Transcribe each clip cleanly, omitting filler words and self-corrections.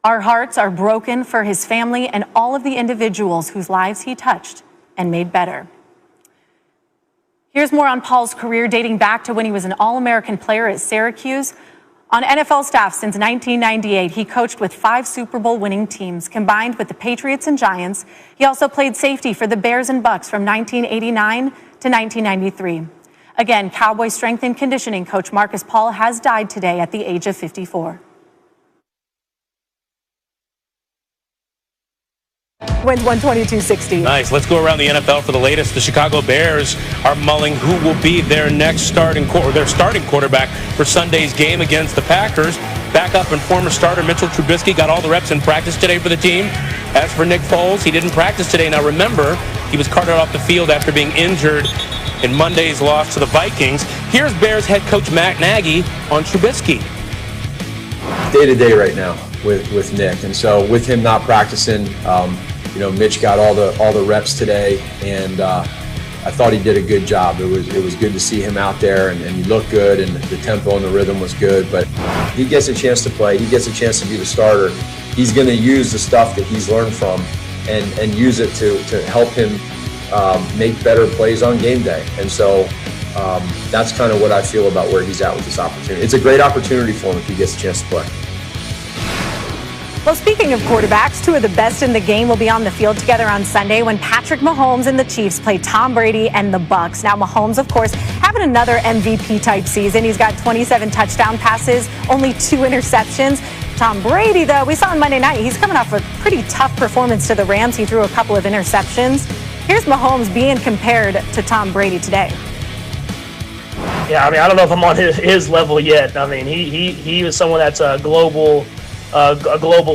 Our hearts are broken for his family and all of the individuals whose lives he touched and made better. Here's more on Paul's career dating back to when he was an All-American player at Syracuse. On NFL staff since 1998, he coached with 5 Super Bowl winning teams, combined with the Patriots and Giants. He also played safety for the Bears and Bucks from 1989 to 1993. Again, Cowboys strength and conditioning coach Markus Paul has died today at the age of 54. Wins 122-60. Nice. Let's go around the NFL for the latest. The Chicago Bears are mulling who will be their next starting quarterback for Sunday's game against the Packers. Backup and former starter Mitchell Trubisky got all the reps in practice today for the team. As for Nick Foles, he didn't practice today. Now remember, he was carted off the field after being injured in Monday's loss to the Vikings. Here's Bears head coach Matt Nagy on Trubisky. Day-to-day right now with Nick, and so with him not practicing, Mitch got all the reps today, and I thought he did a good job. It was good to see him out there, and he looked good, and the tempo and the rhythm was good. But he gets a chance to play. He gets a chance to be the starter. He's going to use the stuff that he's learned from, and use it to help him make better plays on game day. And so that's kind of what I feel about where he's at with this opportunity. It's a great opportunity for him if he gets a chance to play. Well, speaking of quarterbacks, 2 of the best in the game will be on the field together on Sunday when Patrick Mahomes and the Chiefs play Tom Brady and the Bucks. Now, Mahomes, of course, having another MVP-type season. He's got 27 touchdown passes, only 2 interceptions. Tom Brady, though, we saw on Monday night, he's coming off a pretty tough performance to the Rams. He threw a couple of interceptions. Here's Mahomes being compared to Tom Brady today. Yeah, I don't know if I'm on his level yet. I mean, he was someone that's a global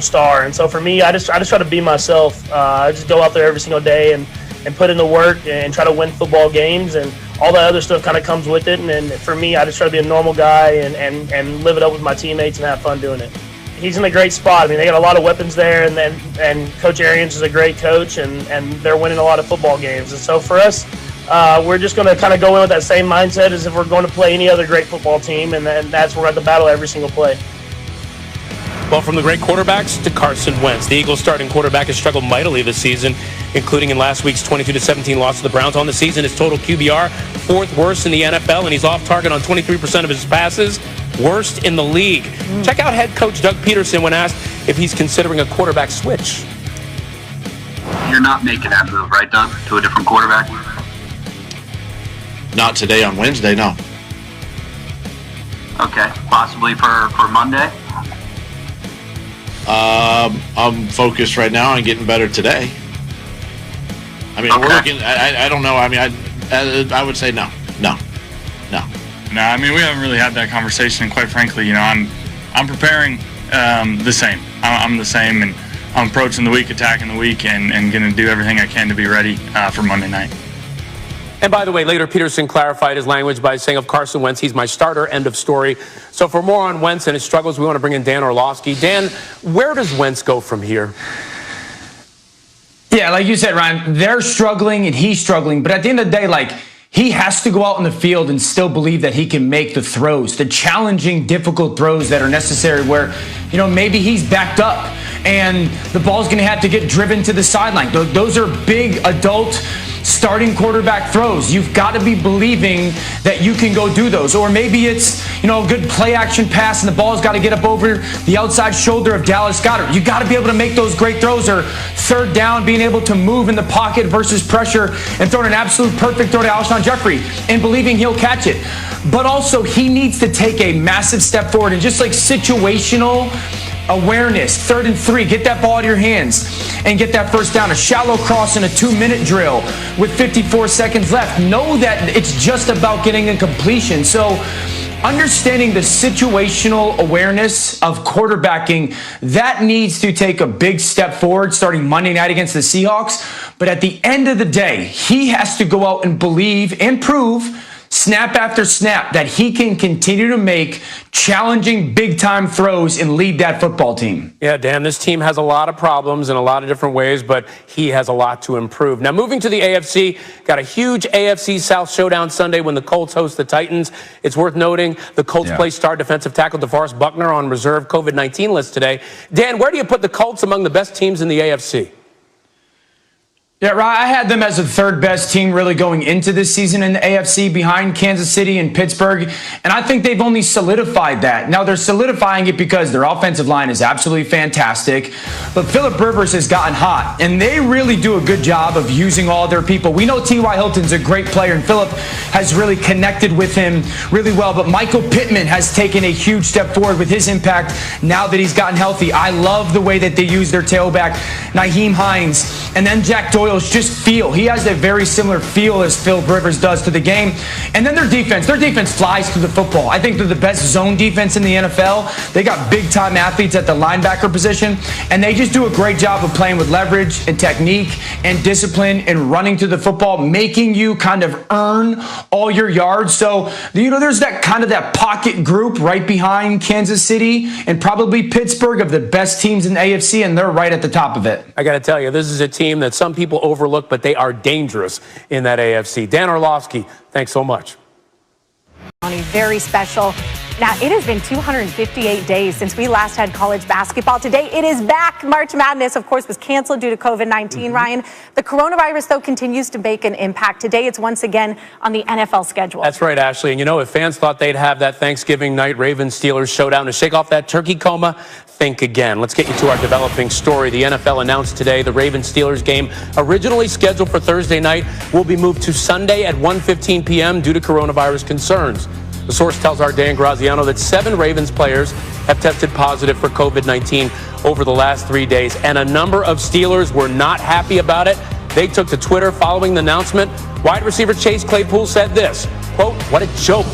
star, and so for me, I just try to be myself. I just go out there every single day and put in the work and try to win football games, and all that other stuff kind of comes with it. And for me, I just try to be a normal guy and live it up with my teammates and have fun doing it. He's in a great spot. I mean, they got a lot of weapons there, and Coach Arians is a great coach, and they're winning a lot of football games. And so for us, we're just going to kind of go in with that same mindset as if we're going to play any other great football team, and that's where we're at the battle every single play. Well, from the great quarterbacks to Carson Wentz, the Eagles starting quarterback has struggled mightily this season, including in last week's 22-17 loss to the Browns. On the season, his total QBR, 4th worst in the NFL, and he's off target on 23% of his passes, worst in the league. Check out head coach Doug Peterson when asked if he's considering a quarterback switch. You're not making that move, right, Doug, to a different quarterback? Not today on Wednesday, no. Okay, possibly for Monday? I'm focused right now on getting better today. I mean, okay. We're looking. I don't know. I mean, I would say no. No. I mean, we haven't really had that conversation. And quite frankly, I'm preparing the same. I'm the same, and I'm approaching the week, attacking the week, and going to do everything I can to be ready for Monday night. And by the way, later Peterson clarified his language by saying of Carson Wentz, he's my starter, end of story. So for more on Wentz and his struggles, we want to bring in Dan Orlovsky. Dan, where does Wentz go from here? Yeah, like you said, Ryan, they're struggling and he's struggling. But at the end of the day, he has to go out in the field and still believe that he can make the throws, the challenging, difficult throws that are necessary where, maybe he's backed up and the ball's going to have to get driven to the sideline. Those are big adult starting quarterback throws. You've got to be believing that you can go do those. Or maybe it's, a good play action pass and the ball's got to get up over the outside shoulder of Dallas Goedert. You got to be able to make those great throws, or 3rd down, being able to move in the pocket versus pressure and throwing an absolute perfect throw to Alshon Jeffrey and believing he'll catch it. But also he needs to take a massive step forward and just situational awareness, 3rd and 3, get that ball out of your hands and get that 1st down. A shallow cross in a 2-minute drill with 54 seconds left. Know that it's just about getting a completion. So understanding the situational awareness of quarterbacking, that needs to take a big step forward starting Monday night against the Seahawks. But at the end of the day, he has to go out and believe and prove snap after snap, that he can continue to make challenging big-time throws and lead that football team. Yeah, Dan, this team has a lot of problems in a lot of different ways, but he has a lot to improve. Now, moving to the AFC, got a huge AFC South showdown Sunday when the Colts host the Titans. It's worth noting the Colts play star defensive tackle DeForest Buckner on reserve COVID-19 list today. Dan, where do you put the Colts among the best teams in the AFC? Yeah, I had them as the third best team really going into this season in the AFC behind Kansas City and Pittsburgh, and I think they've only solidified that. Now, they're solidifying it because their offensive line is absolutely fantastic, but Phillip Rivers has gotten hot, and they really do a good job of using all their people. We know T.Y. Hilton's a great player, and Phillip has really connected with him really well, but Michael Pittman has taken a huge step forward with his impact now that he's gotten healthy. I love the way that they use their tailback, Nyheim Hines, and then Jack Doyle. Just feel. He has a very similar feel as Phil Rivers does to the game. And then their defense flies through the football. I think they're the best zone defense in the NFL. They got big-time athletes at the linebacker position, and they just do a great job of playing with leverage and technique and discipline and running to the football, making you kind of earn all your yards. So, there's that kind of that pocket group right behind Kansas City and probably Pittsburgh of the best teams in the AFC, and they're right at the top of it. I got to tell you, this is a team that some people overlook, but they are dangerous in that AFC. Dan Orlovsky, thanks so much. Very special. Now, it has been 258 days since we last had college basketball. Today, it is back. March Madness, of course, was canceled due to COVID-19, Ryan. The coronavirus, though, continues to make an impact. Today, it's once again on the NFL schedule. That's right, Ashley. And if fans thought they'd have that Thanksgiving night Ravens-Steelers showdown to shake off that turkey coma, think again. Let's get you to our developing story. The NFL announced today the Ravens-Steelers game, originally scheduled for Thursday night, will be moved to Sunday at 1:15 p.m. due to coronavirus concerns. The source tells our Dan Graziano that 7 Ravens players have tested positive for COVID-19 over the last 3 days, and a number of Steelers were not happy about it. They took to Twitter following the announcement. Wide receiver Chase Claypool said this, quote, "What a joke."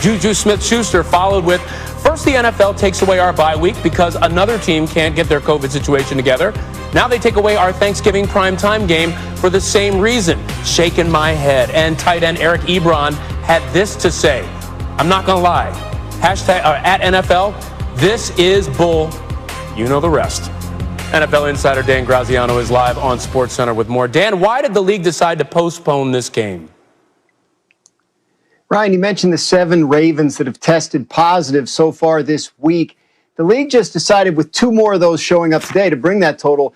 Juju Smith-Schuster followed with, "First, the NFL takes away our bye week because another team can't get their COVID situation together. Now they take away our Thanksgiving primetime game for the same reason. Shaking my head." And tight end Eric Ebron had this to say, "I'm not going to lie. Hashtag at NFL, this is bull. You know the rest." NFL insider Dan Graziano is live on SportsCenter with more. Dan, why did the league decide to postpone this game? Ryan, you mentioned the 7 Ravens that have tested positive so far this week. The league just decided with 2 more of those showing up today to bring that total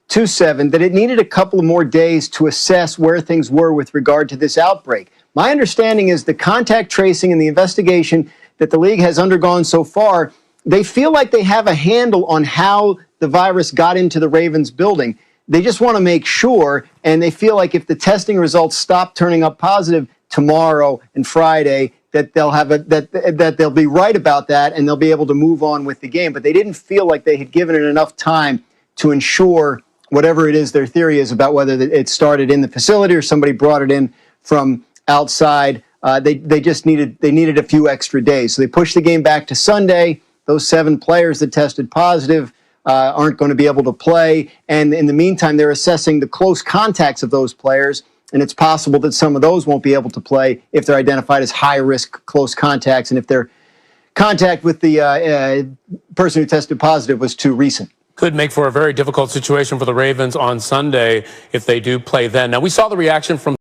to 7, that it needed a couple of more days to assess where things were with regard to this outbreak. My understanding is the contact tracing and the investigation that the league has undergone so far, they feel like they have a handle on how the virus got into the Ravens building. They just want to make sure, and they feel like if the testing results stop turning up positive tomorrow and Friday, that they'll have that they'll be right about that and they'll be able to move on with the game. But they didn't feel like they had given it enough time to ensure whatever it is their theory is about whether it started in the facility or somebody brought it in from outside. They just needed a few extra days. So they pushed the game back to Sunday. Those 7 players that tested positive aren't going to be able to play. And in the meantime, they're assessing the close contacts of those players. And it's possible that some of those won't be able to play if they're identified as high-risk close contacts and if their contact with the person who tested positive was too recent. Could make for a very difficult situation for the Ravens on Sunday if they do play then. Now, we saw the reaction from